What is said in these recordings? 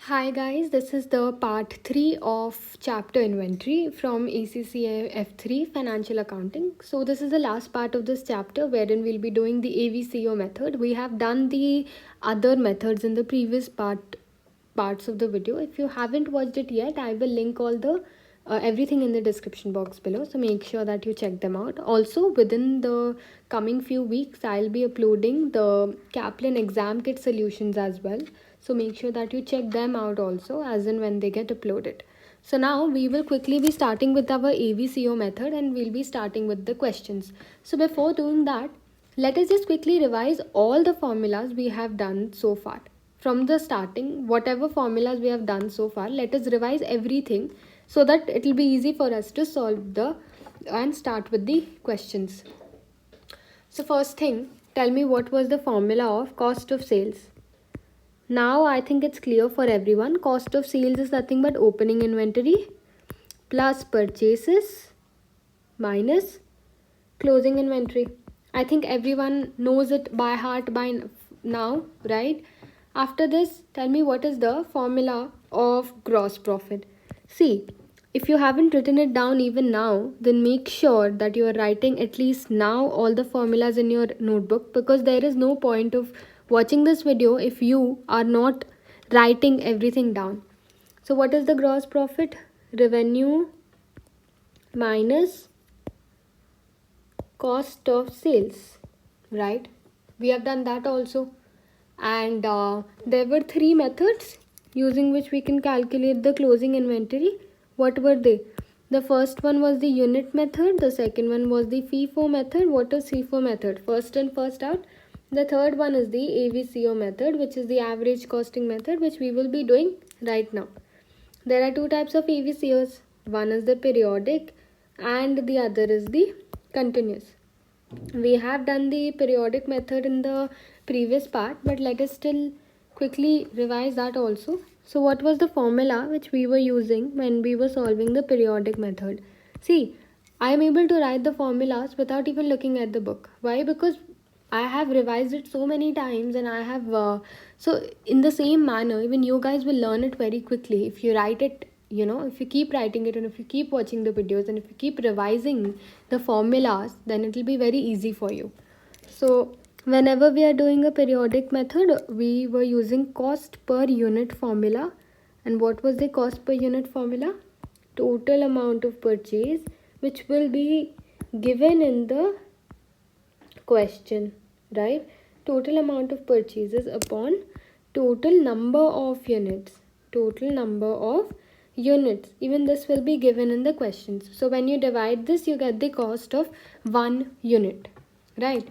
Hi guys, this is the part 3 of chapter inventory from ACCA F3 financial accounting. So this is the last part of this chapter wherein we'll be doing the AVCO method. We have done the other methods in the previous parts of the video. If you haven't watched it yet, I will link all the everything in the description box below, so make sure that you check them out. Also, within the coming few weeks I'll be uploading the Kaplan exam kit solutions as well, so make sure that you check them out also as and when they get uploaded. So now we will quickly be starting with our AVCO method and we'll be starting with the questions. So before doing that, let us just quickly revise all the formulas we have done so far. From the starting, whatever formulas we have done so far, let us revise everything so that it will be easy for us to solve and start with the questions. So first thing, tell me what was the formula of cost of sales. Now I think it's clear for everyone. Cost of sales is nothing but opening inventory plus purchases minus closing inventory. I think everyone knows it by heart by now, right? After this, tell me what is the formula of gross profit. See, if you haven't written it down even now, then make sure that you are writing at least now all the formulas in your notebook, because there is no point of watching this video if you are not writing everything down. So what is the gross profit? Revenue minus cost of sales, right? We have done that also. And there were 3 methods using which we can calculate the closing inventory. What were they? The first one was the unit method, the second one was the Fifo method. What is Fifo method? First in, first out. The third one is the AVCO method, which is the average costing method, which we will be doing right now. There are 2 types of AVCOs. One is the periodic and the other is the continuous. We have done the periodic method in the previous part, but let us still quickly revise that also. So what was the formula which we were using when we were solving the periodic method? See, I am able to write the formulas without even looking at the book. Why? Because I have revised it so many times, and I have so in the same manner even you guys will learn it very quickly if you write it. If you keep writing it and if you keep watching the videos and if you keep revising the formulas, then it will be very easy for you. So whenever we are doing a periodic method, we were using cost per unit formula. And what was the cost per unit formula? Total amount of purchase, which will be given in the question, right? Total amount of purchases upon total number of units. Total number of units. Even this will be given in the questions. So when you divide this, you get the cost of 1 unit, right?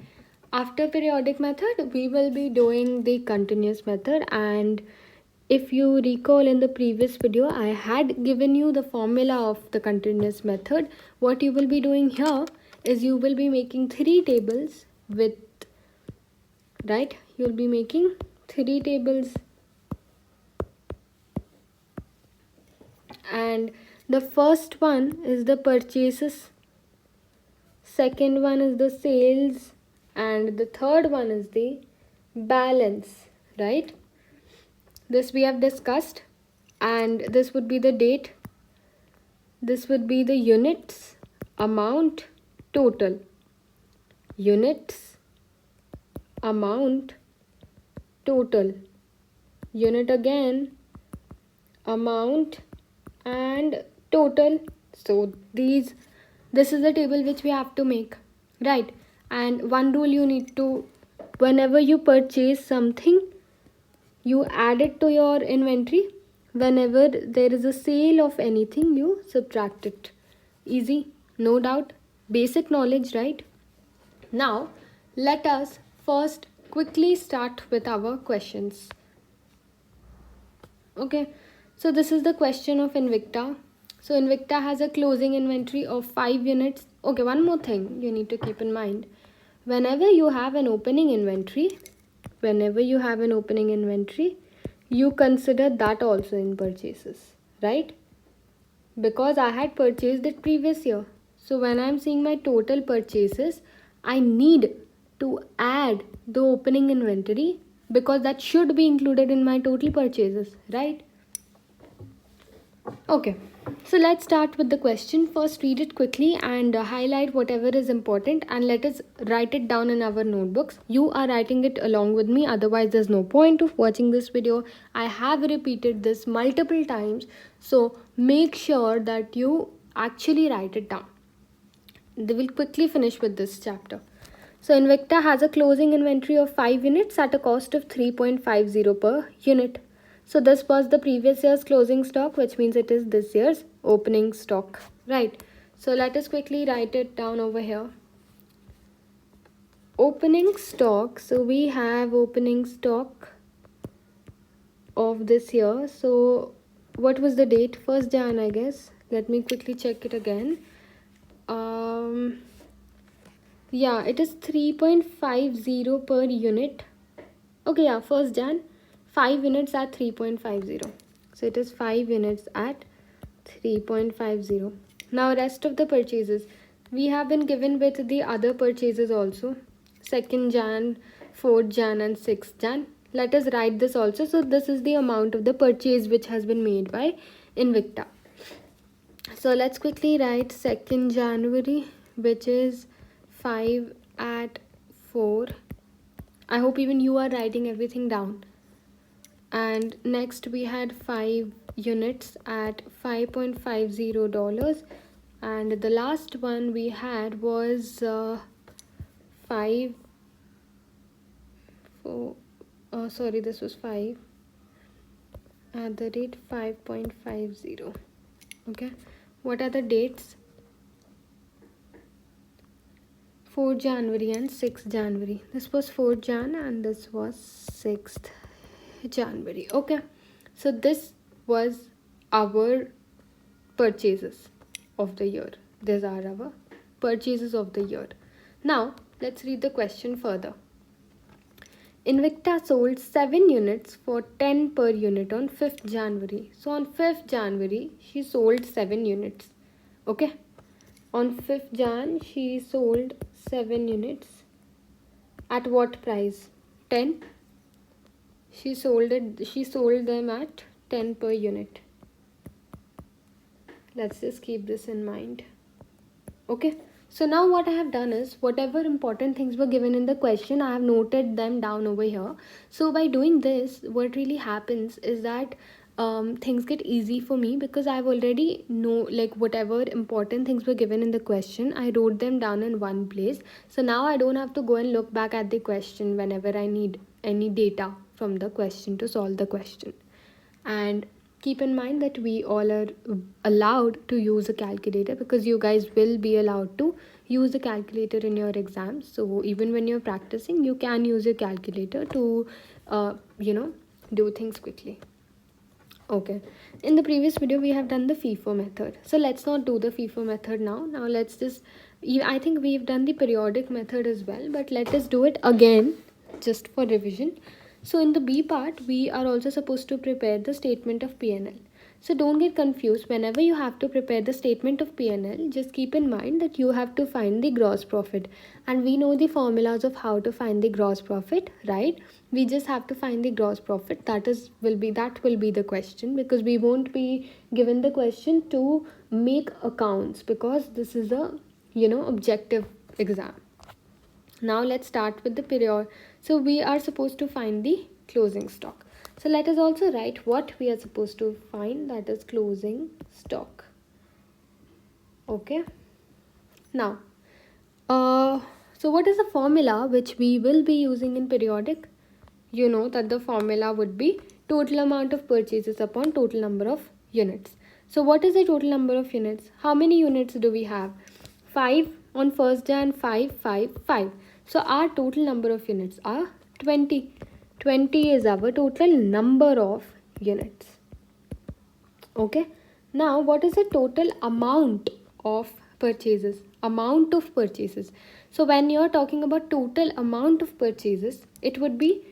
After periodic method, we will be doing the continuous method. And if you recall, in the previous video, I had given you the formula of the continuous method. What you will be doing here is you will be making 3 tables with, right? You'll be making 3 tables. And the first one is the purchases, second one is the sales, and the third one is the balance, right? This we have discussed, and this would be the date, this would be the units, amount, total. Units, amount, total. Unit again, amount, and total. So this is the table which we have to make, right? And one rule you need to, whenever you purchase something, you add it to your inventory. Whenever there is a sale of anything, you subtract it. Easy, no doubt, basic knowledge, right? Now let us first quickly start with our questions. Okay, so this is the question of Invicta. So Invicta has a closing inventory of 5 units. Okay, one more thing you need to keep in mind. Whenever you have an opening inventory, you consider that also in purchases, right? Because I had purchased it previous year. So when I'm seeing my total purchases, I need to add the opening inventory, because that should be included in my total purchases, right? Okay, so let's start with the question. First, read it quickly and highlight whatever is important, and let us write it down in our notebooks. You are writing it along with me, otherwise, there's no point of watching this video. I have repeated this multiple times, so make sure that you actually write it down. They will quickly finish with this chapter. So Invicta has a closing inventory of 5 units at a cost of 3.50 per unit. So this was the previous year's closing stock, which means it is this year's opening stock, right? So let us quickly write it down over here. Opening stock. So we have opening stock of this year. So what was the date? 1st Jan, I guess. Let me quickly check it again. Yeah, it is 3.50 per unit. Okay, yeah, 1st Jan, 5 units at 3.50. So it is 5 units at 3.50. Now rest of the purchases. We have been given with the other purchases also. 2nd Jan, 4th Jan and 6th Jan. Let us write this also. So this is the amount of the purchase which has been made by Invicta. So let's quickly write 2nd January, which is 5 at 4. I hope even you are writing everything down. And next we had 5 units at $5.50. And the last one we had was 5. Sorry, this was 5 at the rate 5.50. Okay, what are the dates? 4th January and 6th January. This was 4th Jan and this was 6th January. Okay, so this was our purchases of the year. These are our purchases of the year. Now let's read the question further. Invicta sold 7 units for 10 per unit on 5th January. So on 5th January she sold 7 units. Okay, on 5th Jan she sold 7 units. At what price? 10. She sold them at 10 per unit. Let's just keep this in mind. Okay, so now what I have done is, whatever important things were given in the question, I have noted them down over here. So by doing this, what really happens is that things get easy for me, because I've already know, like, whatever important things were given in the question, I wrote them down in one place. So now I don't have to go and look back at the question whenever I need any data from the question to solve the question. And keep in mind that we all are allowed to use a calculator, because you guys will be allowed to use a calculator in your exams. So even when you're practicing, you can use your calculator to do things quickly. Okay, in the previous video we have done the Fifo method, so let's not do the Fifo method now. Let's just, I think we've done the periodic method as well, but let us do it again just for revision. So in the B part, we are also supposed to prepare the statement of P&L. So don't get confused. Whenever you have to prepare the statement of P&L, just keep in mind that you have to find the gross profit. And we know the formulas of how to find the gross profit, right? We just have to find the gross profit. That will be the question, because we won't be given the question to make accounts, because this is a objective exam. Now let's start with the period. So we are supposed to find the closing stock. So let us also write what we are supposed to find, that is closing stock. Okay. Now, so what is the formula which we will be using in periodic? You know that the formula would be total amount of purchases upon total number of units. So what is the total number of units? How many units do we have? 5 on 1st Jan, 5, 5, 5. So our total number of units are 20. 20 is our total number of units. Okay. Now what is the total amount of purchases? Amount of purchases. So when you are talking about total amount of purchases, it would be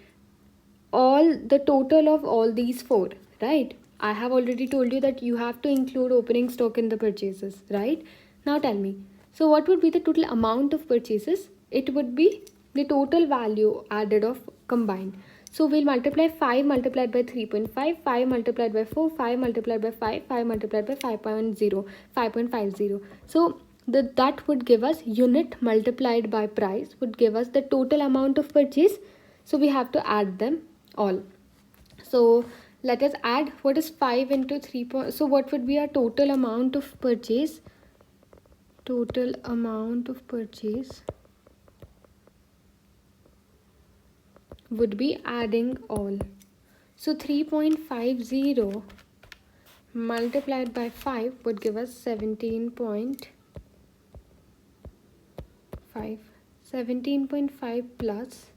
all the total of all these 4, right? I have already told you that you have to include opening stock in the purchases, right? Now tell me, so what would be the total amount of purchases? It would be the total value added of combined. So we'll multiply 5 multiplied by 3.5, 5 multiplied by 4, 5 multiplied by 5, 5 multiplied by 5.0, 5.50. So that would give us unit multiplied by price would give us the total amount of purchase. So we have to add them all. So let us add what is 5 into 3. So what would be our total amount of purchase? Total amount of purchase would be adding all. So 3.50 multiplied by 5 would give us 17.5. 17.5 plus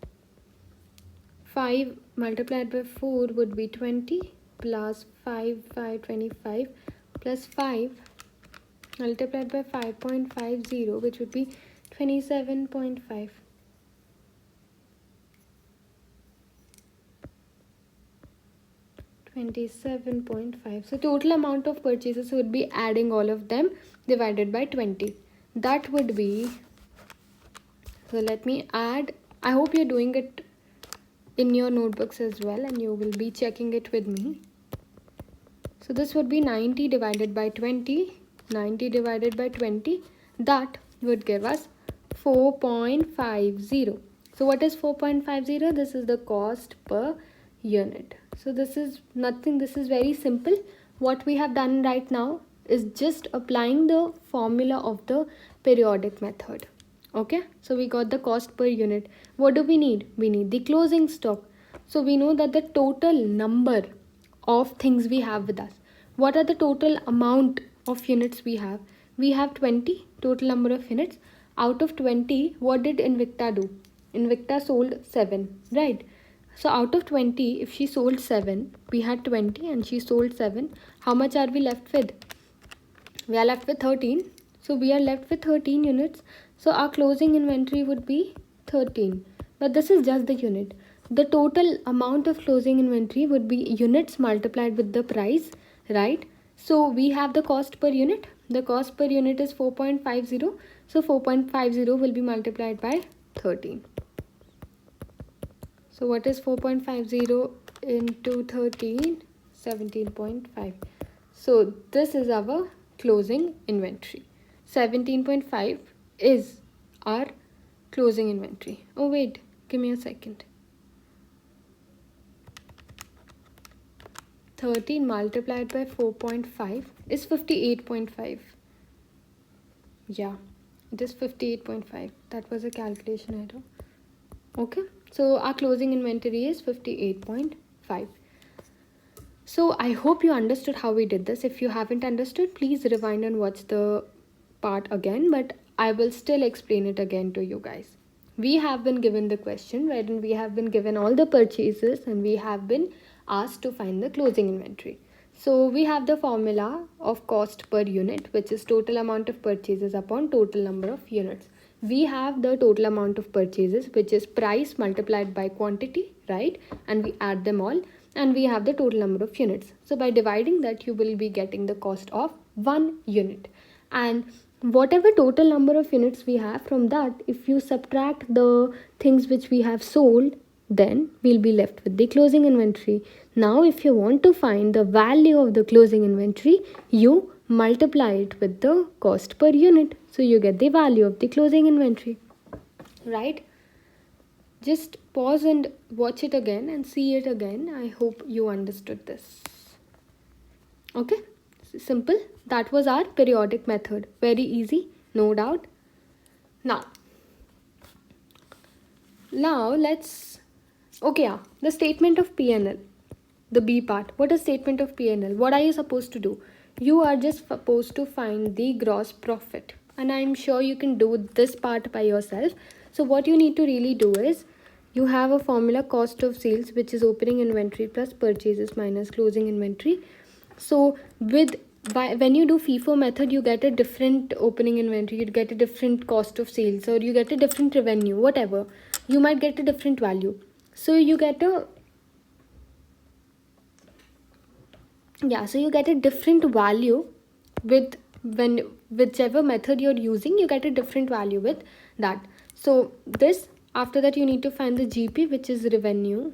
5 multiplied by 4 would be 20 plus 5, 25 plus 5 multiplied by 5.50 which would be 27.5. 27.5. So total amount of purchases would be adding all of them divided by 20. That would be, so let me add, I hope you're doing it in your notebooks as well and you will be checking it with me. So this would be 90 divided by 20. 90 divided by 20, that would give us 4.50. So what is 4.50? This is the cost per unit. So this is nothing, this is very simple. What we have done right now is just applying the formula of the periodic method. Okay, so we got the cost per unit. What do we need? We need the closing stock. So we know that the total number of things we have with us. What are the total amount of units we have? We have 20 total number of units. Out of 20, what did Invicta do? Invicta sold 7, right? So out of 20, if she sold 7, we had 20 and she sold 7. How much are we left with? We are left with 13. So we are left with 13 units. So our closing inventory would be 13. But this is just the unit. The total amount of closing inventory would be units multiplied with the price, right? So we have the cost per unit. The cost per unit is 4.50. So 4.50 will be multiplied by 13. So what is 4.50 into 13? 17.5. So this is our closing inventory. 17.5 is our closing inventory. Oh wait, give me a second. 13 multiplied by 4.5 is 58.5. Yeah, it is 58.5. That was a calculation error. Okay, so our closing inventory is 58.5. So I hope you understood how we did this. If you haven't understood, please rewind and watch the part again, but I will still explain it again to you guys. We have been given the question wherein we have been given all the purchases and we have been asked to find the closing inventory. So we have the formula of cost per unit, which is total amount of purchases upon total number of units. We have the total amount of purchases, which is price multiplied by quantity, right? And we add them all. And we have the total number of units. So by dividing that, you will be getting the cost of 1 unit. And whatever total number of units we have, from that, if you subtract the things which we have sold, then we'll be left with the closing inventory. Now if you want to find the value of the closing inventory, you multiply it with the cost per unit. So you get the value of the closing inventory, right? Just pause and watch it again and see it again. I hope you understood this. Okay, simple. That was our periodic method. Very easy, no doubt. Now let's, okay, yeah, the statement of P&L, the B part. What is statement of P&L? What are you supposed to do? You are just supposed to find the gross profit. And I'm sure you can do this part by yourself. So what you need to really do is, you have a formula cost of sales, which is opening inventory plus purchases minus closing inventory. So when you do Fifo method, you get a different opening inventory, you get a different cost of sales, or you get a different revenue, whatever. You might get a different value. So you get a different value with whichever method you're using, you get a different value with that. So this, after that, you need to find the GP, which is revenue.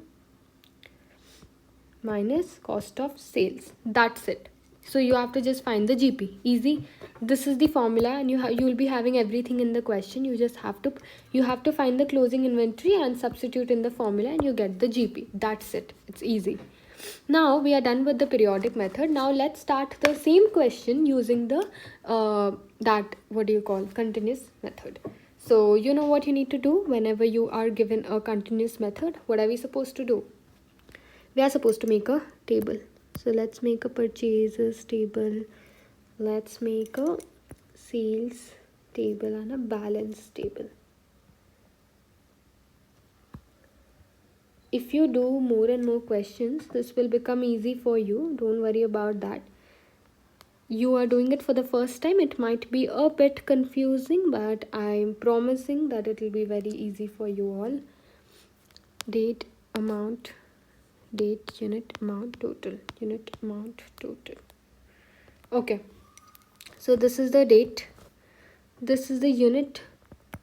minus cost of sales. That's it. So you have to just find the GP. Easy. This is the formula, and you will be having everything in the question. You just have to find the closing inventory and substitute in the formula, and you get the GP. That's it. It's easy. Now we are done with the periodic method. Now let's start the same question using the continuous method. So you know what you need to do whenever you are given a continuous method. What are we supposed to do? We are supposed to make a table. So let's make a purchases table. Let's make a sales table and a balance table. If you do more and more questions, this will become easy for you. Don't worry about that. You are doing it for the first time. It might be a bit confusing, but I'm promising that it will be very easy for you all. Date, amount, date, unit, amount, total, unit, amount, total. Okay. So this is the date. This is the unit.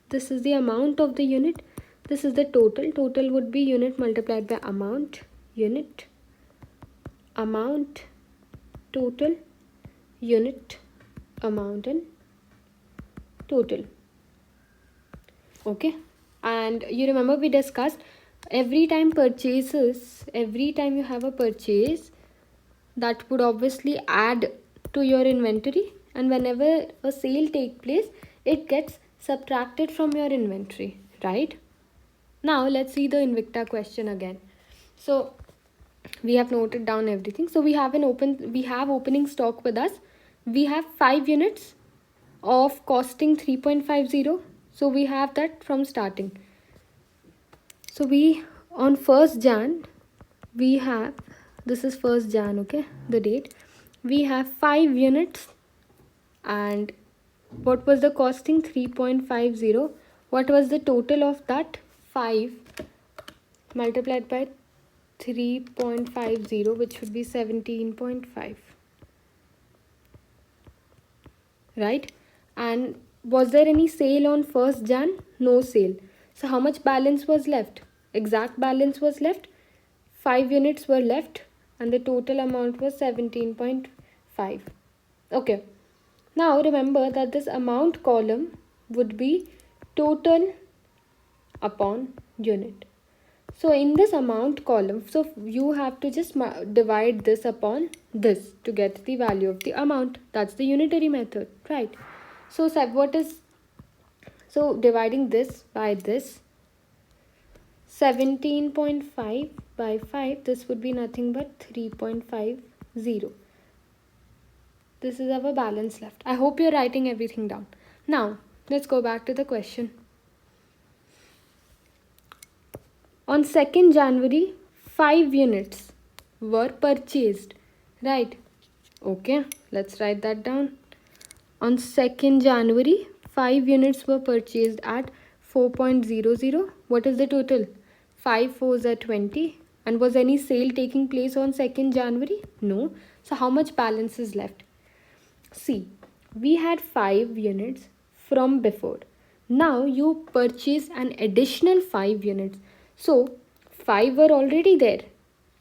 This is the amount of the unit. This is the total. Total would be unit multiplied by amount. Unit, amount, total, unit, amount, and total. Okay. And you remember we discussed every time you have a purchase, that would obviously add to your inventory, and whenever a sale takes place, it gets subtracted from your inventory, right? Now let's see the Invicta question again. So we have noted down everything. So we have opening stock with us. We have 5 units of costing 3.50. So we have that from starting. So on 1st Jan, we have, this is 1st Jan, okay, the date. We have 5 units, and what was the costing? 3.50. What was the total of that? 5 multiplied by 3.50, which would be 17.5. Right? And was there any sale on 1st Jan? No sale. So how much balance was left? Exact balance was left. 5 units were left, and the total amount was 17.5. Okay. Now remember that this amount column would be total upon unit. So in this amount column, so you have to just divide this upon this to get the value of the amount. That's the unitary method, right? So dividing this by this, 17.5 by 5, this would be nothing but 3.50. This is our balance left. I hope you're writing everything down. Now let's go back to the question. On 2nd January, 5 units were purchased, right? Okay, let's write that down. On 2nd January, 5 units were purchased at 4.00. What is the total? 5 4s are 20. And was any sale taking place on 2nd January? No. So how much balance is left? See, we had 5 units from before. Now you purchase an additional 5 units. So 5 were already there.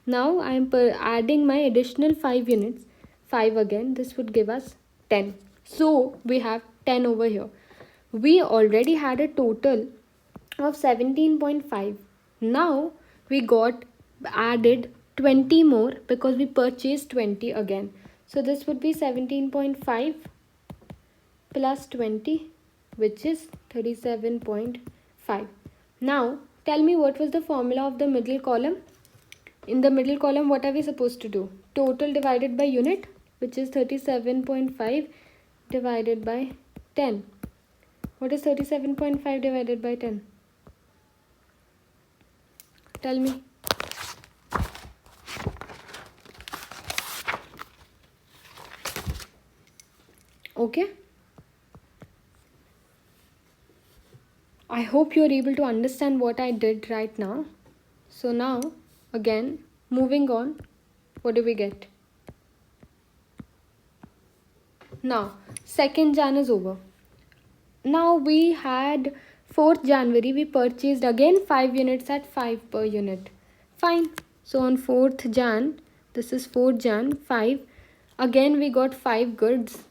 Now I am adding my additional 5 units. 5 again. This would give us 10. So we have 10 over here. We already had a total of 17.5. Now we got added 20 more because we purchased 20 again. So this would be 17.5 plus 20, which is 37.5. Now tell me, what was the formula of the middle column? In the middle column, what are we supposed to do? Total divided by unit, which is 37.5 divided by 10. What is 37.5 divided by 10? Tell me. Okay. I hope you are able to understand what I did right now. So now, again, moving on, what do we get? Now, 2nd Jan is over. Now we had 4th January, we purchased again 5 units at 5 per unit. Fine. So on 4th Jan, This is 4th Jan, 5. Again, we got 5 goods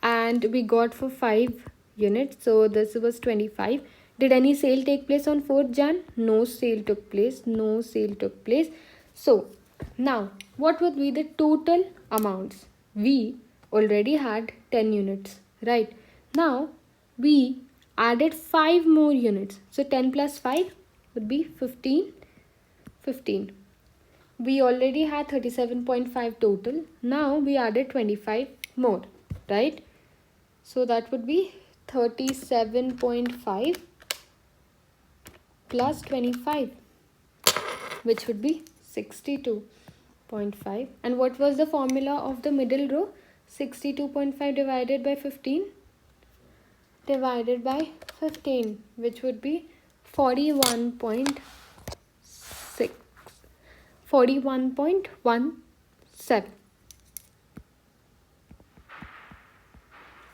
and we got for 5 units. So this was 25. Did any sale take place on 4th Jan? No sale took place. No sale took place. So now, what would be the total amounts? We already had 10 units, right? Now, we added 5 more units. So 10 plus 5 would be 15. 15. We already had 37.5 total. Now we added 25 more, right? So that would be 37.5 plus 25, which would be 62.5. And what was the formula of the middle row? 62.5 divided by 15 divided by 15, which would be 41.6. 41.17.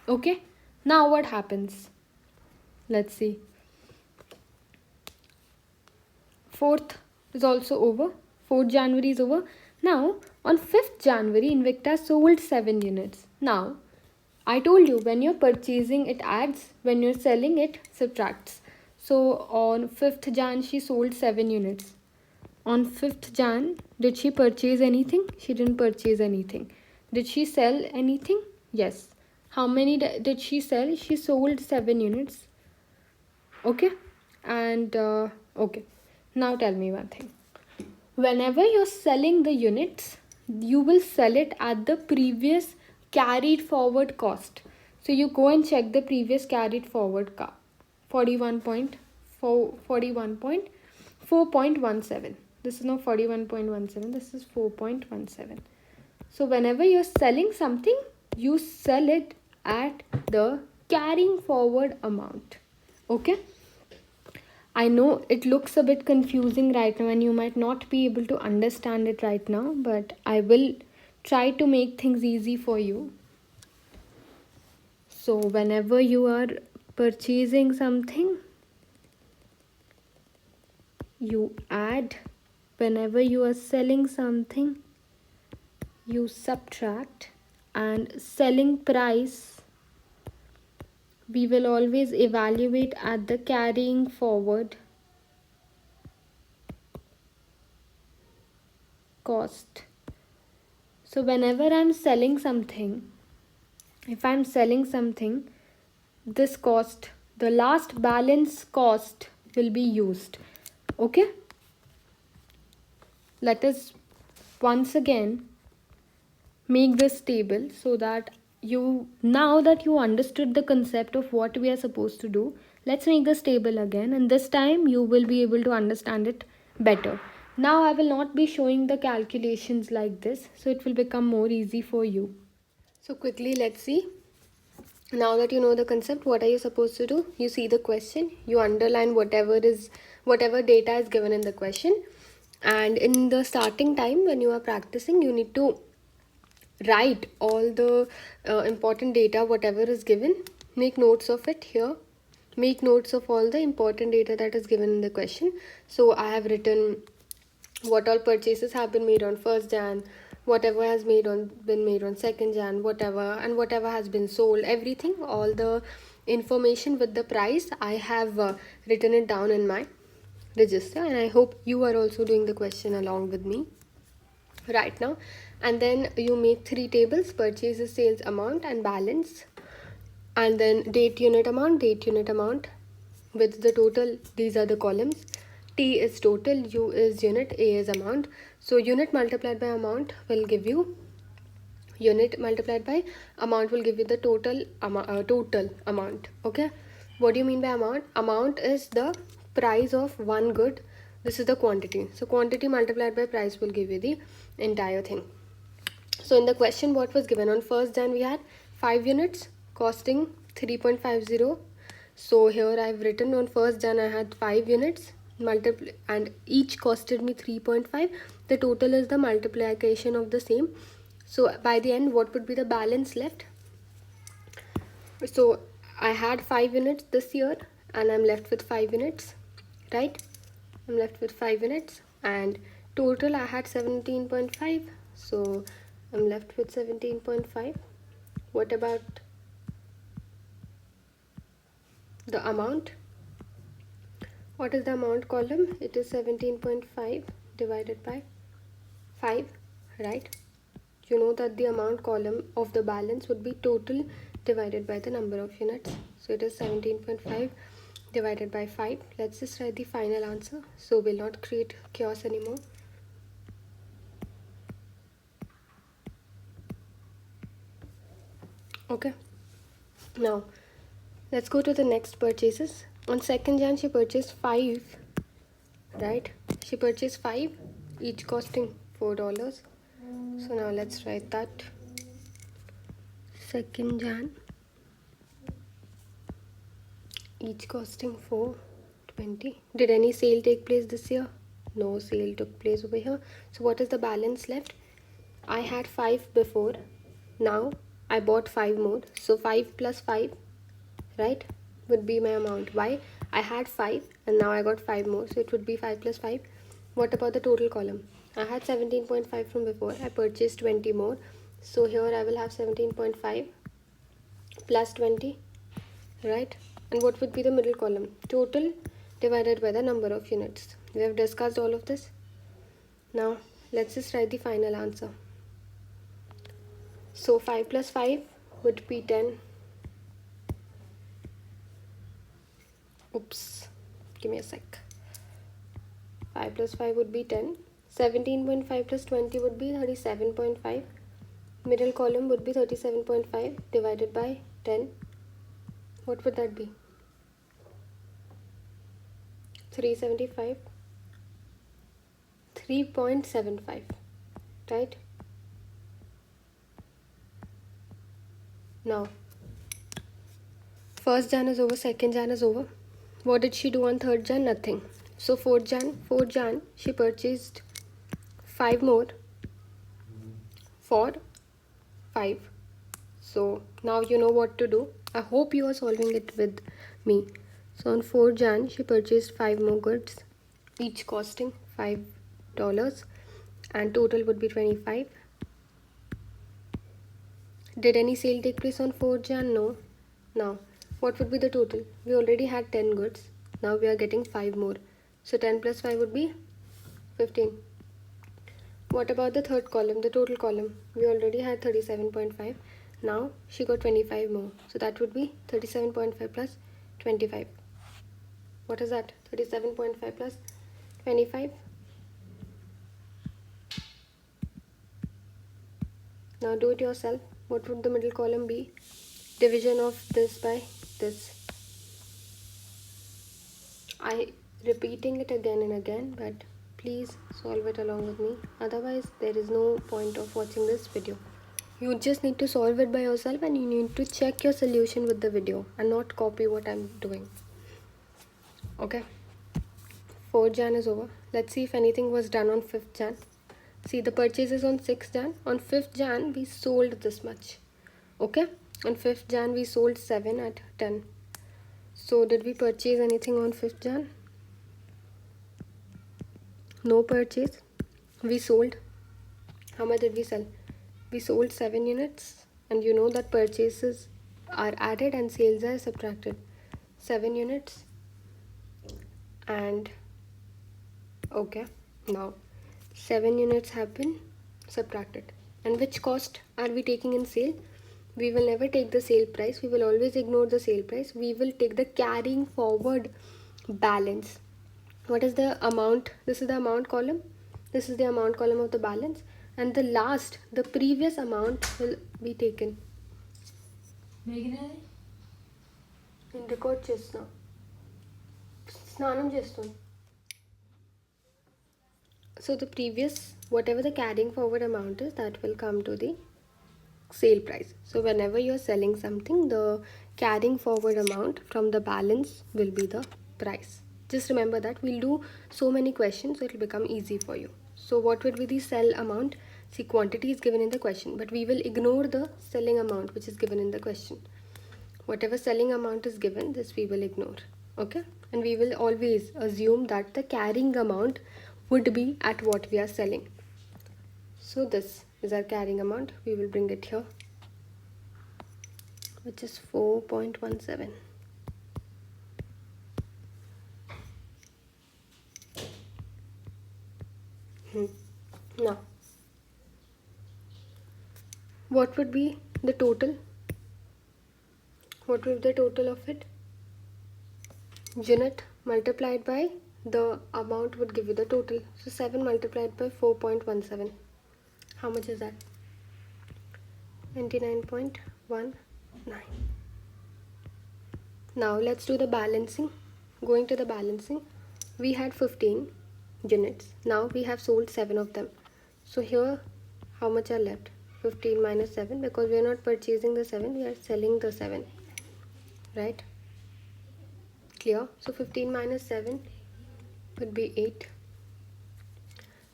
Okay, now what happens? Let's see. 4th is also over. 4th January is over. Now, on 5th January, Invicta sold 7 units. Now, I told you when you're purchasing, it adds. When you're selling, it subtracts. So, on 5th Jan, she sold 7 units. On 5th Jan, did she purchase anything? She didn't purchase anything. Did she sell anything? Yes. How many did she sell? She sold 7 units. Okay. And okay. Now tell me one thing. Whenever you're selling the units, you will sell it at the previous carried forward cost. So you go and check the previous carried forward 4.17. This is not 41.17. This is 4.17. So whenever you're selling something, you sell it at the carrying forward amount. Okay. I know it looks a bit confusing right now and you might not be able to understand it right now, but I will try to make things easy for you. So whenever you are purchasing something, you add. Whenever you are selling something, you subtract. And selling price, we will always evaluate at the carrying forward cost. So whenever I'm selling something, if I'm selling something, this cost, the last balance cost will be used. Okay? Let us once again make this table so that now that you understood the concept of what we are supposed to do, let's make this table again, and this time you will be able to understand it better. Now I will not be showing the calculations like this, so it will become more easy for you. So quickly let's see. Now that you know the concept, what are you supposed to do? You see the question, you underline whatever data is given in the question, and in the starting time when you are practicing, you need to write all the important data, whatever is given. Make notes of it here. Make notes of all the important data that is given in the question. So I have written what all purchases have been made on 1st Jan, whatever has been made on 2nd Jan, whatever has been sold, everything, all the information with the price, I have written it down in my register, and I hope you are also doing the question along with me right now. And then you make 3 tables: purchases, sales amount, and balance, and then date unit amount with the total. These are the columns. T is total, U is unit, A is amount. So unit multiplied by amount will give you the total amount. Okay, what do you mean by amount? Amount is the price of one good. This is the quantity. So quantity multiplied by price will give you the entire thing. So in the question, what was given on 1st Jan, we had 5 units costing 3.50. So here I've written on 1st Jan I had 5 units and each costed me 3.5. The total is the multiplication of the same. So by the end, what would be the balance left? So I had 5 units this year and I'm left with 5 units, right? I'm left with 5 units, and Total I had 17.5, so I'm left with 17.5. What about the amount? What is the amount column? It is 17.5 divided by 5, right? You know that the amount column of the balance would be total divided by the number of units. So it is 17.5 divided by 5. Let's just write the final answer, so we'll not create chaos anymore. Okay, now let's go to the next purchases. On 2nd Jan she purchased 5, right? She purchased 5, each costing $4. So now let's write that. 2nd Jan, each costing $4.20. Did any sale take place this year? No sale took place over here. So what is the balance left? I had 5 before, now I bought 5 more, so 5 plus 5, right, would be my amount. Why? I had 5 and now I got 5 more, so it would be 5 plus 5. What about the total column? I had 17.5 from before, I purchased 20 more, so here I will have 17.5 plus 20, right? And what would be the middle column? Total divided by the number of units. We have discussed all of this. Now let's just write the final answer. So 5 plus 5 would be 10. Oops, give me a sec. 5 plus 5 would be 10. 17.5 plus 20 would be 37.5. Middle column would be 37.5 divided by 10. What would that be? 375. 3.75, right? Now 1st Jan is over, 2nd Jan is over. What did she do on 3rd Jan? Nothing. So 4th Jan she purchased 5 more for 5. So now you know what to do. I hope you are solving it with me. So on 4th Jan she purchased 5 more goods, each costing $5, and total would be 25. Did any sale take place on 4th Jan? No. Now what would be the total? We already had 10 goods, now we are getting 5 more, so 10 plus 5 would be 15. What about the third column, the total column? We already had 37.5, now she got 25 more, so that would be 37.5 plus 25. What is that? 37.5 plus 25. Now do it yourself. What would the middle column be? Division of this by this. I repeating it again and again, but please solve it along with me. Otherwise, there is no point of watching this video. You just need to solve it by yourself, and you need to check your solution with the video and not copy what I'm doing. Okay. 4th Jan is over. Let's see if anything was done on 5th Jan. See, the purchase is on 6th Jan. On 5th Jan, we sold this much. Okay. On 5th Jan, we sold 7 at 10. So, did we purchase anything on 5th Jan? No purchase. We sold. How much did we sell? We sold 7 units. And you know that purchases are added and sales are subtracted. 7 units. And okay, now 7 units have been subtracted. And which cost are we taking in sale? We will never take the sale price. We will always ignore the sale price. We will take the carrying forward balance. What is the amount? This is the amount column. This is the amount column of the balance. And the last, the previous amount will be taken. In record chestna. Snanam chestum. So the previous, whatever the carrying forward amount is, that will come to the sale price. So whenever you're selling something, the carrying forward amount from the balance will be the price. Just remember that. We'll do so many questions, so it will become easy for you. So what would be the sell amount? See, quantity is given in the question, but we will ignore the selling amount which is given in the question. Whatever selling amount is given, this we will ignore. Okay, and we will always assume that the carrying amount would be at what we are selling. So this is our carrying amount. We will bring it here, which is 4.17. Now, what would be the total? What would be the total of it? Unit multiplied by the amount would give you the total. So 7 multiplied by 4.17. How much is that? 99.19. Now let's do the balancing. Going to the balancing, we had 15 units. Now we have sold 7 of them. So here, how much are left? 15 minus 7, because we are not purchasing the 7, we are selling the 7. Right? Clear? So 15 minus 7 would be 8.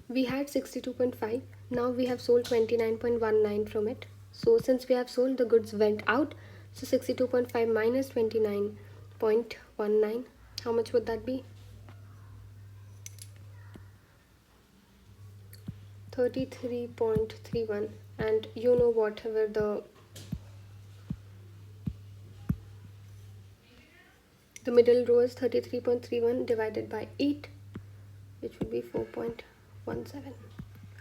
We had 62.5. Now we have sold 29.19 from it. So since we have sold, the goods went out. So 62.5 minus 29.19. How much would that be? 33.31. And you know whatever the middle row is 33.31 divided by 8, which would be 4.17.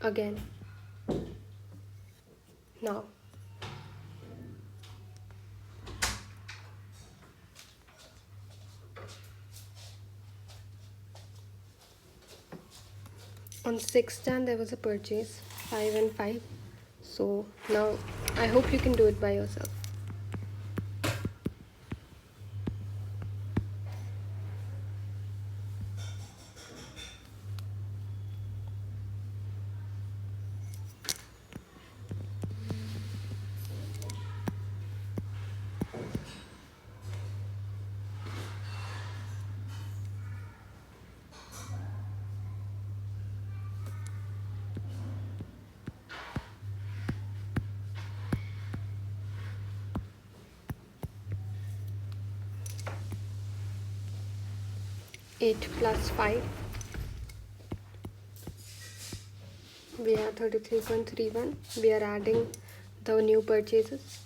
Again. Now, on 6th Jan there was a purchase, 5 and 5. So now I hope you can do it by yourself. Eight plus 5, we are 33.31. We are adding the new purchases.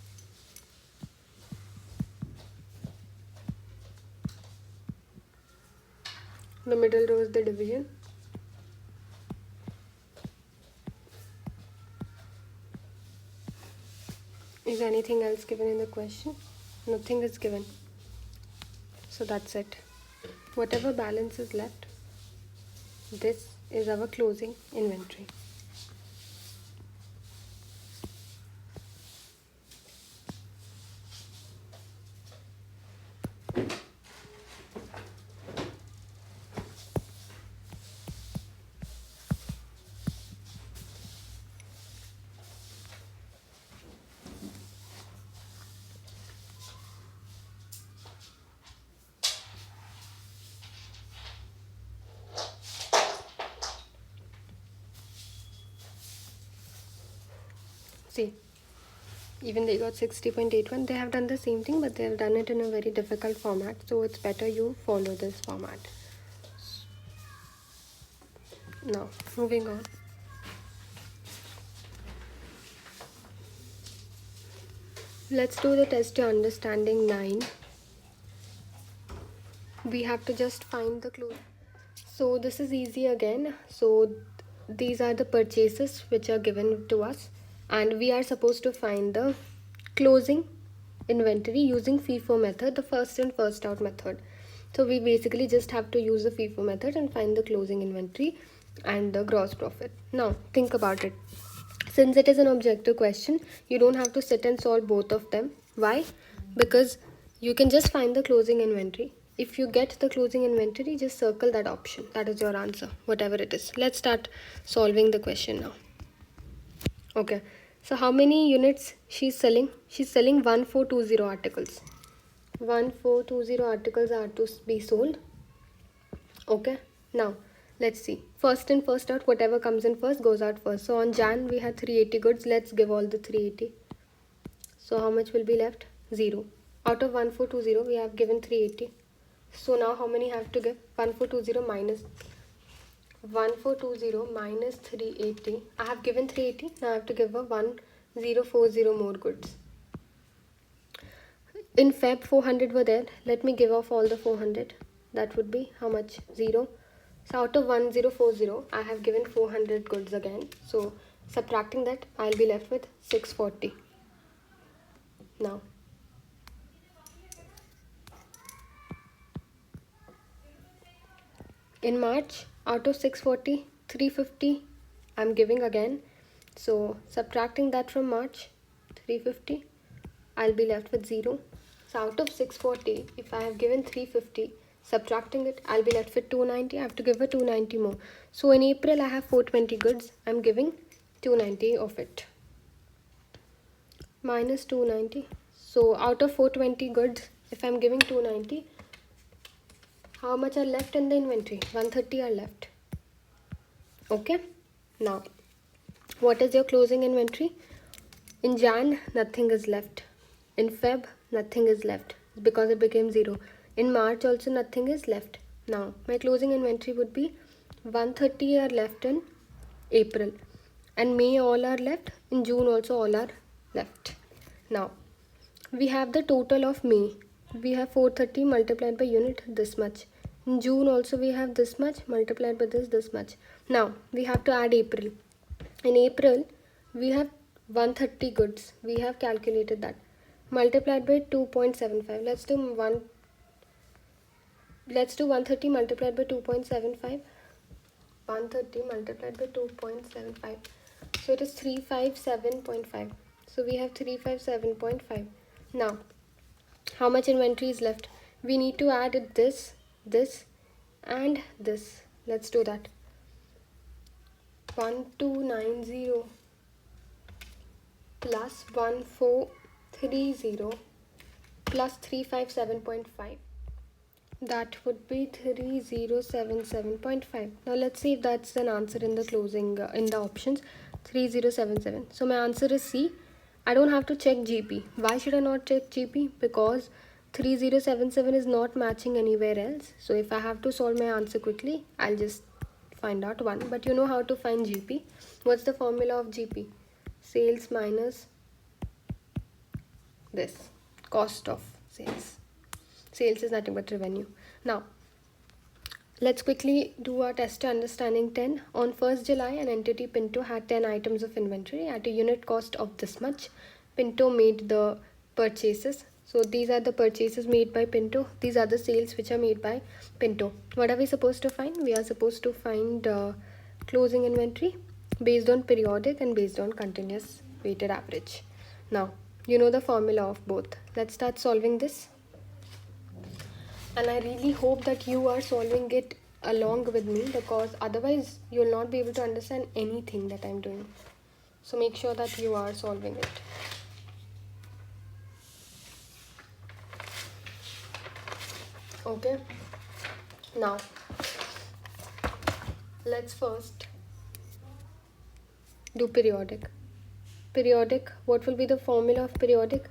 The middle row is the division. Is anything else given in the question? Nothing is given. So that's it. Whatever balance is left, this is our closing inventory. See, even they got 60.81. They have done the same thing, but they have done it in a very difficult format. So it's better you follow this format. Now, moving on. Let's do the test to understanding 9. We have to just find the clue. So this is easy again. So these are the purchases which are given to us, and we are supposed to find the closing inventory using Fifo method, the first in first out method. So we basically just have to use the Fifo method and find the closing inventory and the gross profit. Now think about it. Since it is an objective question, you don't have to sit and solve both of them. Why? Because you can just find the closing inventory. If you get the closing inventory, just circle that option. That is your answer, whatever it is. Let's start solving the question now. Okay, so how many units she's selling? She's selling 1420 articles. 1420 articles are to be sold. Okay, now let's see. First in first out, whatever comes in first goes out first. So on Jan we had 380 goods. Let's give all the 380. So how much will be left? 0. Out of 1420 we have given 380. So now how many have to give? 1420 minus 1420 minus 380. I have given 380. Now I have to give a 1040 more goods. In Feb 400 were there. Let me give off all the 400. That would be how much? 0. So out of 1040, I have given 400 goods again. So subtracting that, I'll be left with 640. Now, in March, out of 640, 350 I'm giving again. So subtracting that from March, 350, I'll be left with 0. So out of 640, if I have given 350, subtracting it, I'll be left with 290. I have to give a 290 more. So in April, I have 420 goods. I'm giving 290 of it. Minus 290. So out of 420 goods, if I'm giving 290, how much are left in the inventory? 130 are left. Okay. Now, what is your closing inventory? In Jan, nothing is left. In Feb, nothing is left because it became 0. In March also nothing is left. Now, my closing inventory would be 130 are left in April. And May all are left. In June also all are left. Now, we have the total of May. We have 430 multiplied by unit this much. In June also we have this much multiplied by this much. Now, we have to add April. In April, we have 130 goods. We have calculated that. Multiplied by 2.75. Let's do 130 multiplied by 2.75. 130 multiplied by 2.75. So it is 357.5. So we have 357.5. Now, how much inventory is left? We need to add this, and this. Let's do that. 1290 plus 1430 plus 357.5. That would be 3077.5. Now let's see if that's an answer in the closing, in the options. 3077. So my answer is C. I don't have to check GP. Why should I not check GP? Because 3077 is not matching anywhere else. So if I have to solve my answer quickly, I'll just find out one. But you know how to find GP. What's the formula of GP? Sales minus this, cost of sales. Sales is nothing but revenue. Now, let's quickly do our test to understanding 10. On 1st July, an entity Pinto had 10 items of inventory at a unit cost of this much. Pinto made the purchases. So these are the purchases made by Pinto. These are the sales which are made by Pinto. What are we supposed to find? We are supposed to find closing inventory based on periodic and based on continuous weighted average. Now, you know the formula of both. Let's start solving this. And I really hope that you are solving it along with me, because otherwise you will not be able to understand anything that I'm doing. So make sure that you are solving it. Okay. Now, let's first do periodic. Periodic, what will be the formula of periodic?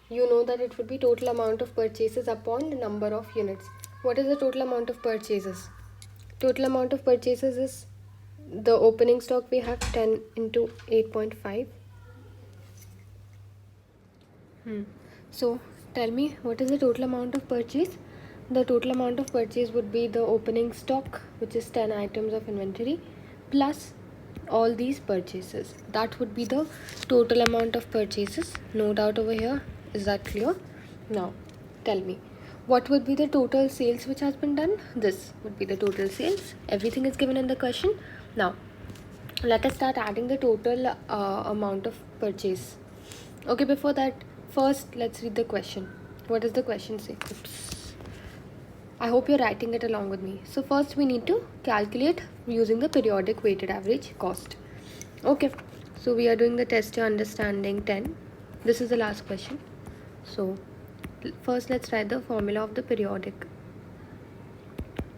You know that it would be total amount of purchases upon the number of units. What is the total amount of purchases? Total amount of purchases is the opening stock we have 10 into 8.5. So tell me, what is the total amount of purchase? The total amount of purchase would be the opening stock, which is 10 items of inventory, plus all these purchases. That would be the total amount of purchases. No doubt over here. Is that clear? Now, tell me, what would be the total sales which has been done? This would be the total sales. Everything is given in the question. Now, let us start adding the total amount of purchase. Okay, before that, first let's read the question. What does the question say? Oops. I hope you're writing it along with me. So first we need to calculate using the periodic weighted average cost. Okay, so we are doing the test to understanding 10. This is the last question. So first let's write the formula of the periodic.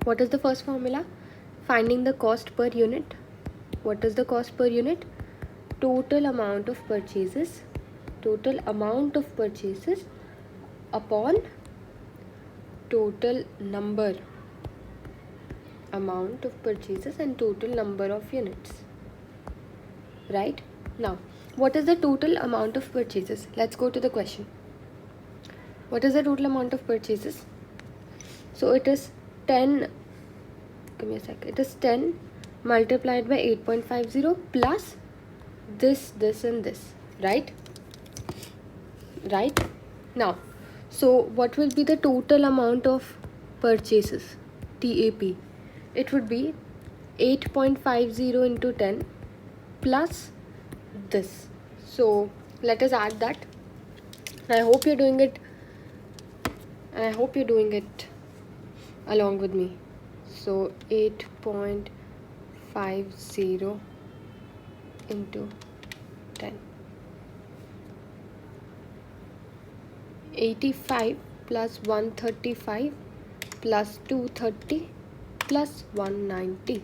What is the first formula? Finding the cost per unit. What is the cost per unit? Total amount of purchases. Total amount of purchases upon total number amount of purchases and total number of units. Right? Now, what is the total amount of purchases? Let's go to the question. What is the total amount of purchases? So it is 10, give me a sec, it is 10 multiplied by 8.50 plus this and this, right? Right? Now, so what will be the total amount of purchases, TAP? It would be 8.50 into 10 plus this. So let us add that. I hope you're doing it. I hope you're doing it along with me. So 8.50 into 10. 85 plus 135 plus 230 plus 190,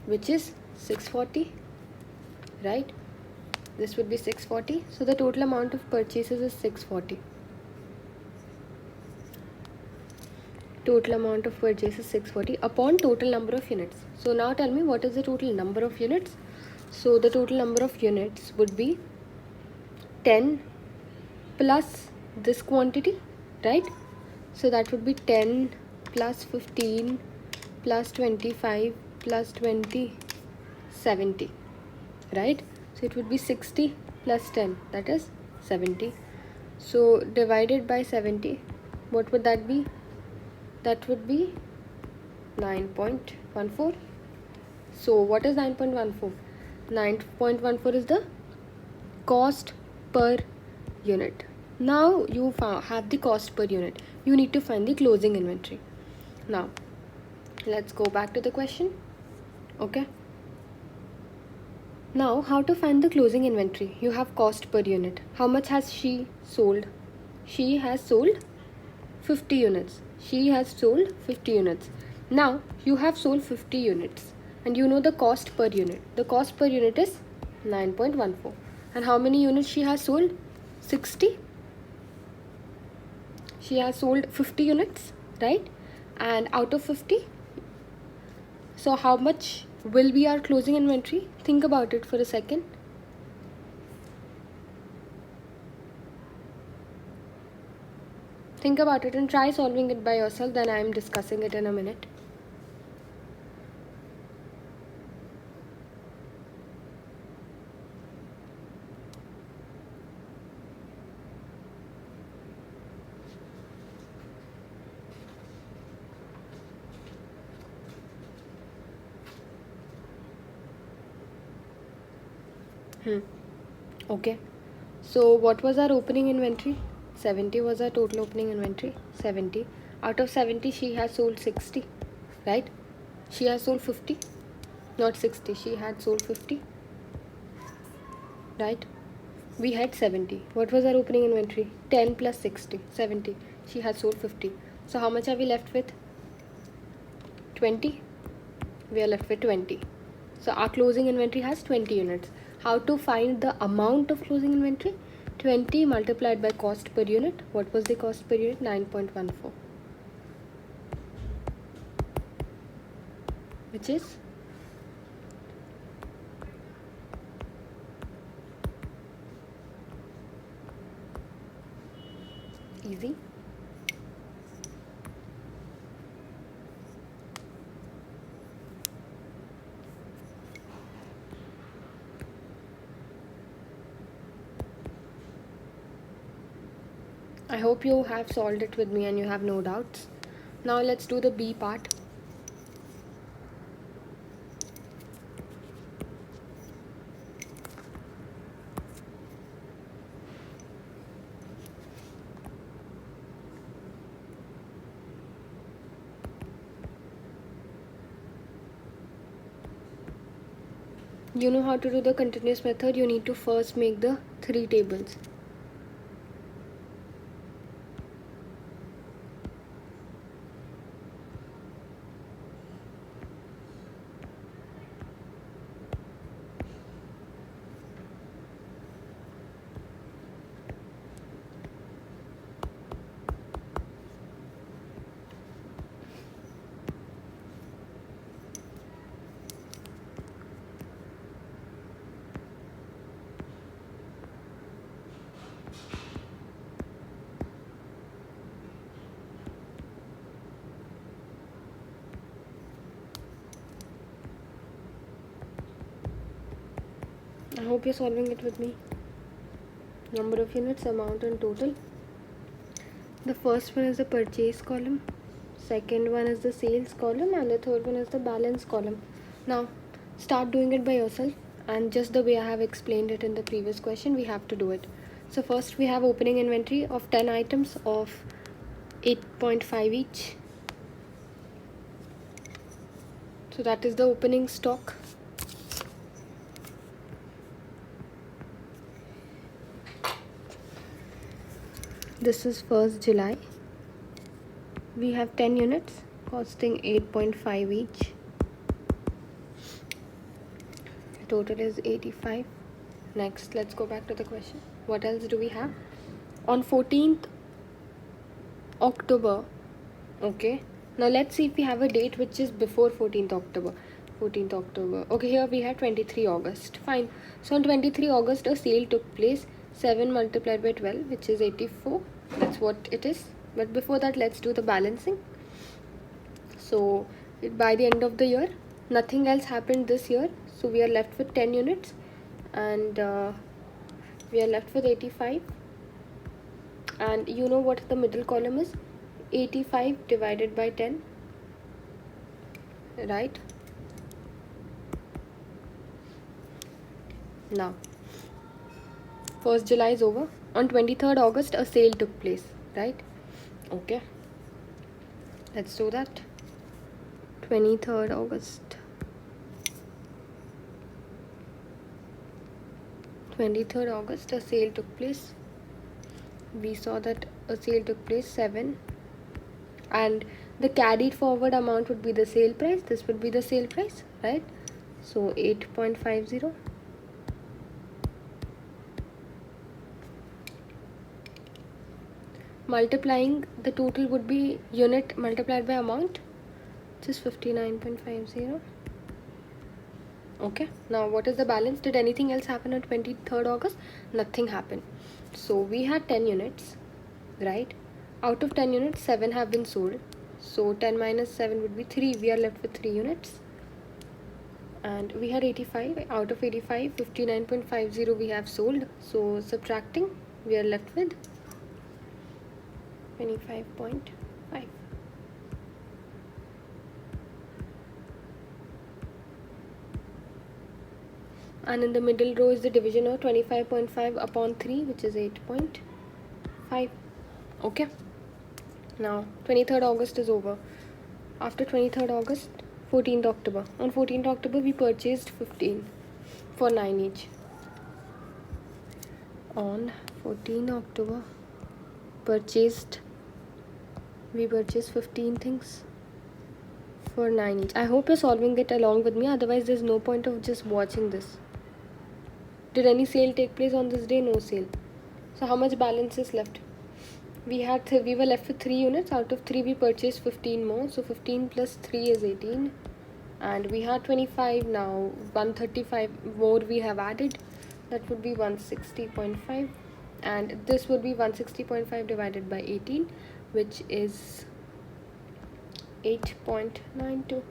which is 640, right? This would be 640. So the total amount of purchases is 640. Total amount of purchases 640 upon total number of units. So now tell me, what is the total number of units? So the total number of units would be 10 plus this quantity, right? So that would be 10 plus 15 plus 25 plus 20, 70, right? So it would be 60 plus 10, that is 70. So divided by 70, what would that be? That would be 9.14. So what is 9.14? 9.14 is the cost per unit. Now you have the cost per unit. You need to find the closing inventory. Now let's go back to the question. Okay. Now, how to find the closing inventory? You have cost per unit. How much has she sold? She has sold 50 units. She has sold 50 units. Now, you have sold 50 units and you know the cost per unit. The cost per unit is 9.14. And how many units she has sold? 60. She has sold 50 units, right? And out of 50, so how much will be our closing inventory? Think about it for a second. Think about it and try solving it by yourself. Then I am discussing it in a minute. Okay. So what was our opening inventory? 70 was our total opening inventory. 70. Out of 70, she has sold 60, right? She has sold 50, not 60. She had sold 50, right? We had 70. What was our opening inventory? 10 plus 60, 70. She has sold 50. So how much are we left with? 20. We are left with 20. So our closing inventory has 20 units. How to find the amount of closing inventory? 20 multiplied by cost per unit. What was the cost per unit? 9.14, which is easy. I hope you have solved it with me and you have no doubts. Now let's do the B part. You know how to do the continuous method. You need to first make the 3 tables. I hope you're solving it with me. Number of units, amount and total. The first one is the purchase column, second one is the sales column, and the third one is the balance column. Now start doing it by yourself, and just the way I have explained it in the previous question, we have to do it. So first we have opening inventory of 10 items of 8.5 each. So that is the opening stock. This is 1st July. We have 10 units costing 8.5 each. Total is 85. Next, let's go back to the question. What else do we have? On 14th October. Okay. Now let's see if we have a date which is before 14th October. 14th October. Okay, here we have 23 August. Fine. So on 23 August, a sale took place. 7 multiplied by 12, which is 84. That's what it is. But before that, let's do the balancing. So by the end of the year, nothing else happened this year. So we are left with 10 units. And we are left with 85. And you know what the middle column is? 85 divided by 10. Right? Now, 1st July is over. On 23rd August, a sale took place. Right? Okay. Let's do that. 23rd August. 23rd August, a sale took place. We saw that a sale took place 7, and the carried forward amount would be the sale price. This would be the sale price, right? So 8.50. Multiplying, the total would be unit multiplied by amount, which is 59.50. Okay, now what is the balance? Did anything else happen on 23rd August? Nothing happened. So we had 10 units, right? Out of 10 units, 7 have been sold. So 10 minus 7 would be 3. We are left with 3 units. And we had 85. Out of 85, 59.50 we have sold. So subtracting, we are left with 25.5. And in the middle row is the division of 25.5 upon 3, which is 8.5. Okay. Now 23rd August is over. After 23rd August, 14th October. On 14th October, we purchased 15 for 9 each. On 14th October, we purchased 15 things for 9 each. I hope you're solving it along with me. Otherwise, there's no point of just watching this. Did any sale take place on this day? No sale. So how much balance is left? We were left with 3 units. Out of 3, we purchased 15 more. So 15 plus 3 is 18. And we had 25. Now 135 more we have added. That would be 160.5. And this would be 160.5 divided by 18, which is 8.92.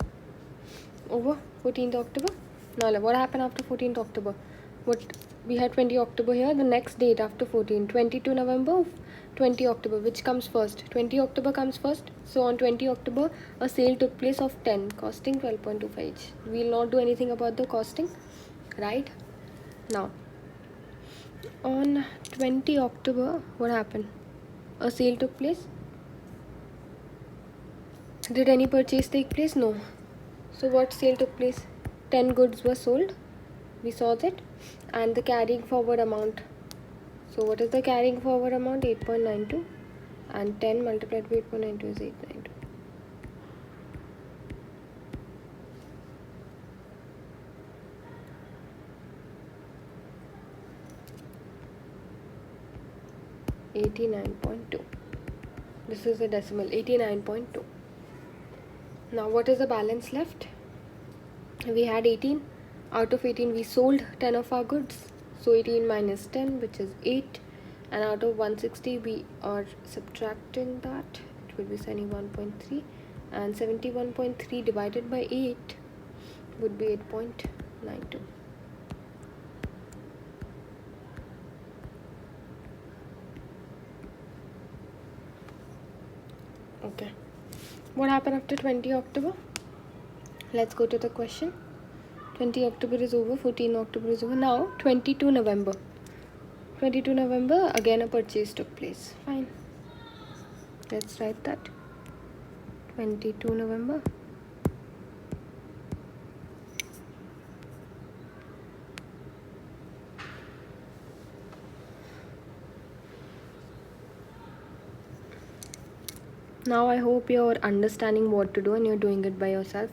Over 14th October. Now what happened after 14th October? We had 20 October here. The next date after 14, 22 November, 20 October. Which comes first? 20 October comes first. So on 20 October, a sale took place of 10, costing 12.25 each. We will not do anything about the costing, right? Now, on 20 October, what happened? A sale took place. Did any purchase take place? No. So what sale took place? 10 goods were sold. We saw that. And the carrying forward amount. So what is the carrying forward amount? 8.92. And 10 multiplied by 8.92 is 892. $89.2. This is the decimal, 89.2. Now what is the balance left? We had 18. Out of 18, we sold 10 of our goods. So 18 minus 10, which is 8. And out of 160, we are subtracting that. It will be 71.3. And 71.3 divided by 8 would be 8.92. Okay. What happened after 20 October? Let's go to the question. 20 October is over, 14 October is over. Now 22 November. 22 November, again a purchase took place. Fine. Let's write that. 22 November. Now I hope you're understanding what to do and you're doing it by yourself.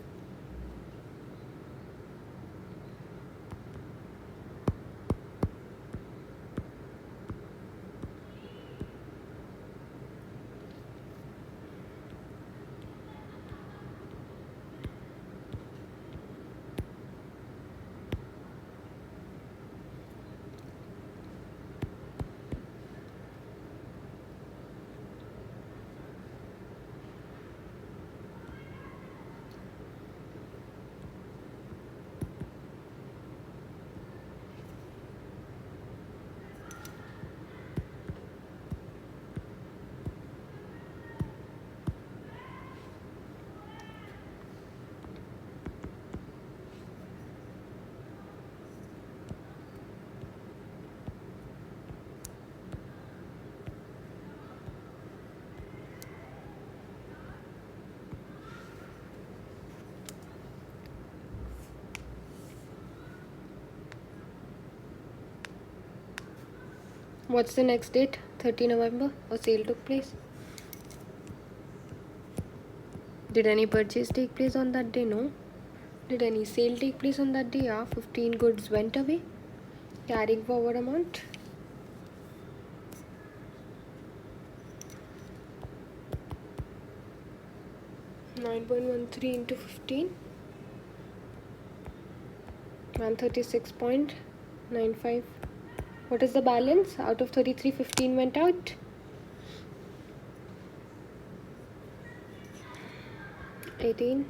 What's the next date? 30 November. A sale took place. Did any purchase take place on that day? No. Did any sale take place on that day? Yeah. 15 goods went away. Carrying forward amount. $9.13 into 15. 136.95. What is the balance? Out of 33, 15 went out. 18.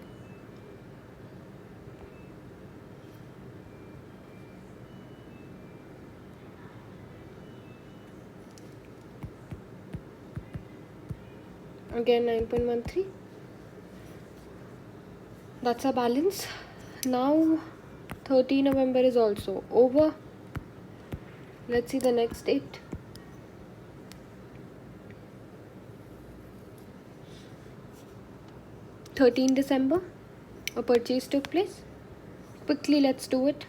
Again 9.13. That's our balance. Now 30 November is also over. Let's see the next date. December. A purchase took place. Quickly, let's do it.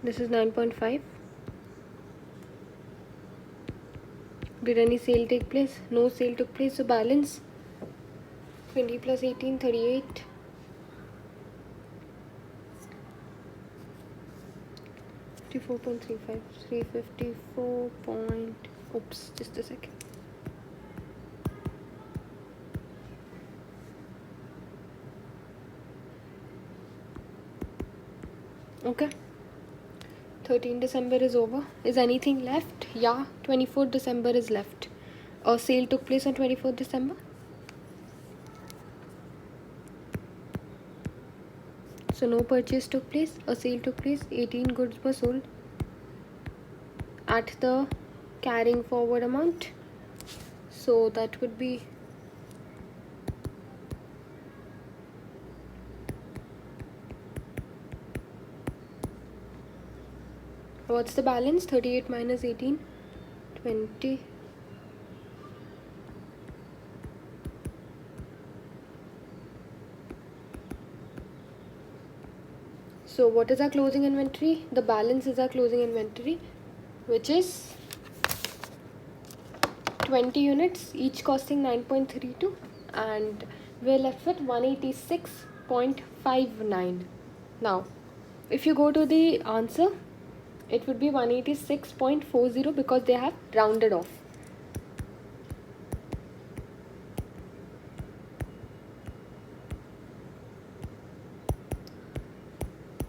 This is 9.5. Did any sale take place? No sale took place. So balance 20 plus 18, 38. 54.35, 354 point. Oops, just a second. Okay. 13 December is over. Is anything left? Yeah, 24th December is left. A sale took place on 24th December. So no purchase took place. A sale took place. 18 goods were sold at the carrying forward amount. So that would be what's the balance? 38 minus 18, 20. So what is our closing inventory? The balance is our closing inventory, which is 20 units, each costing 9.32, and we're left with 186.59. Now, if you go to the answer, it would be 186.40 because they have rounded off.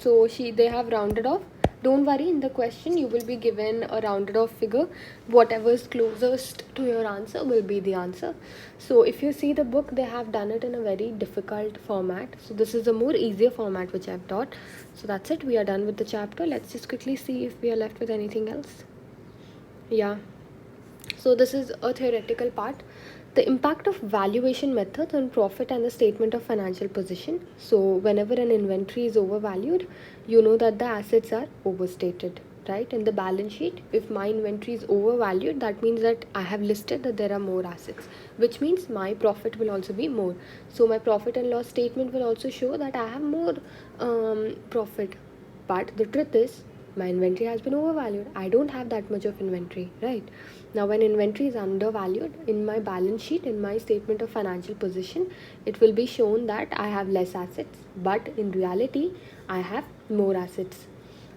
So they have rounded off. Don't worry, in the question you will be given a rounded off figure. Whatever is closest to your answer will be the answer. So if you see the book, they have done it in a very difficult format. So this is a more easier format which I've taught. So that's it. We are done with the chapter. Let's just quickly see if we are left with anything else. Yeah. So this is a theoretical part. The impact of valuation methods on profit and the statement of financial position. So whenever an inventory is overvalued, you know that the assets are overstated, right? In the balance sheet, if my inventory is overvalued, that means that I have listed that there are more assets, which means my profit will also be more. So my profit and loss statement will also show that I have more profit. But the truth is, my inventory has been overvalued. I don't have that much of inventory, right? Now when inventory is undervalued, in my balance sheet, in my statement of financial position, it will be shown that I have less assets, but in reality I have more assets,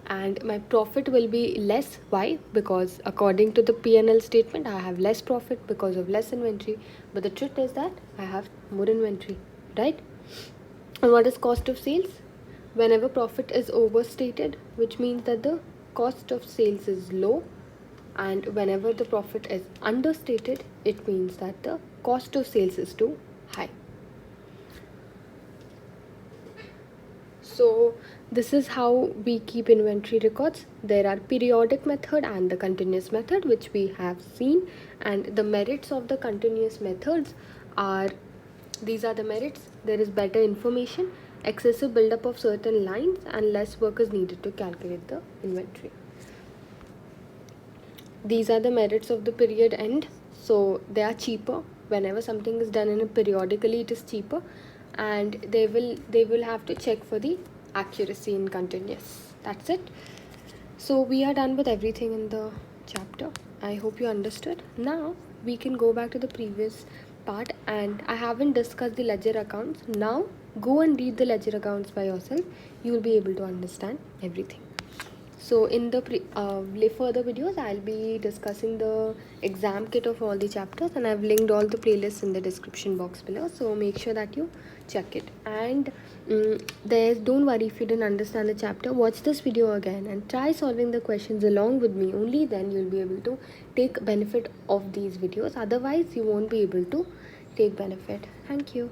and my profit will be less. Why? Because according to the P&L statement, I have less profit because of less inventory, but the truth is that I have more inventory, right? And what is cost of sales? Whenever profit is overstated, which means that the cost of sales is low, and whenever the profit is understated, it means that the cost of sales is too high. So this is how we keep inventory records. There are periodic method and the continuous method, which we have seen, and the merits of the continuous methods are, these are the merits: there is better information, excessive buildup of certain lines, and less work is needed to calculate the inventory. These are the merits of the period end. So they are cheaper. Whenever something is done in a periodically, it is cheaper, and they will have to check for the accuracy in continuous. That's it. So we are done with everything in the chapter. I hope you understood. Now we can go back to the previous part, and I haven't discussed the ledger accounts. Now go and read the ledger accounts by yourself. You will be able to understand everything. So in the further videos, I'll be discussing the exam kit of all the chapters, and I've linked all the playlists in the description box below. So make sure that you check it. And don't worry if you didn't understand the chapter. Watch this video again and try solving the questions along with me. Only then you'll be able to take benefit of these videos. Otherwise, you won't be able to take benefit. Thank you.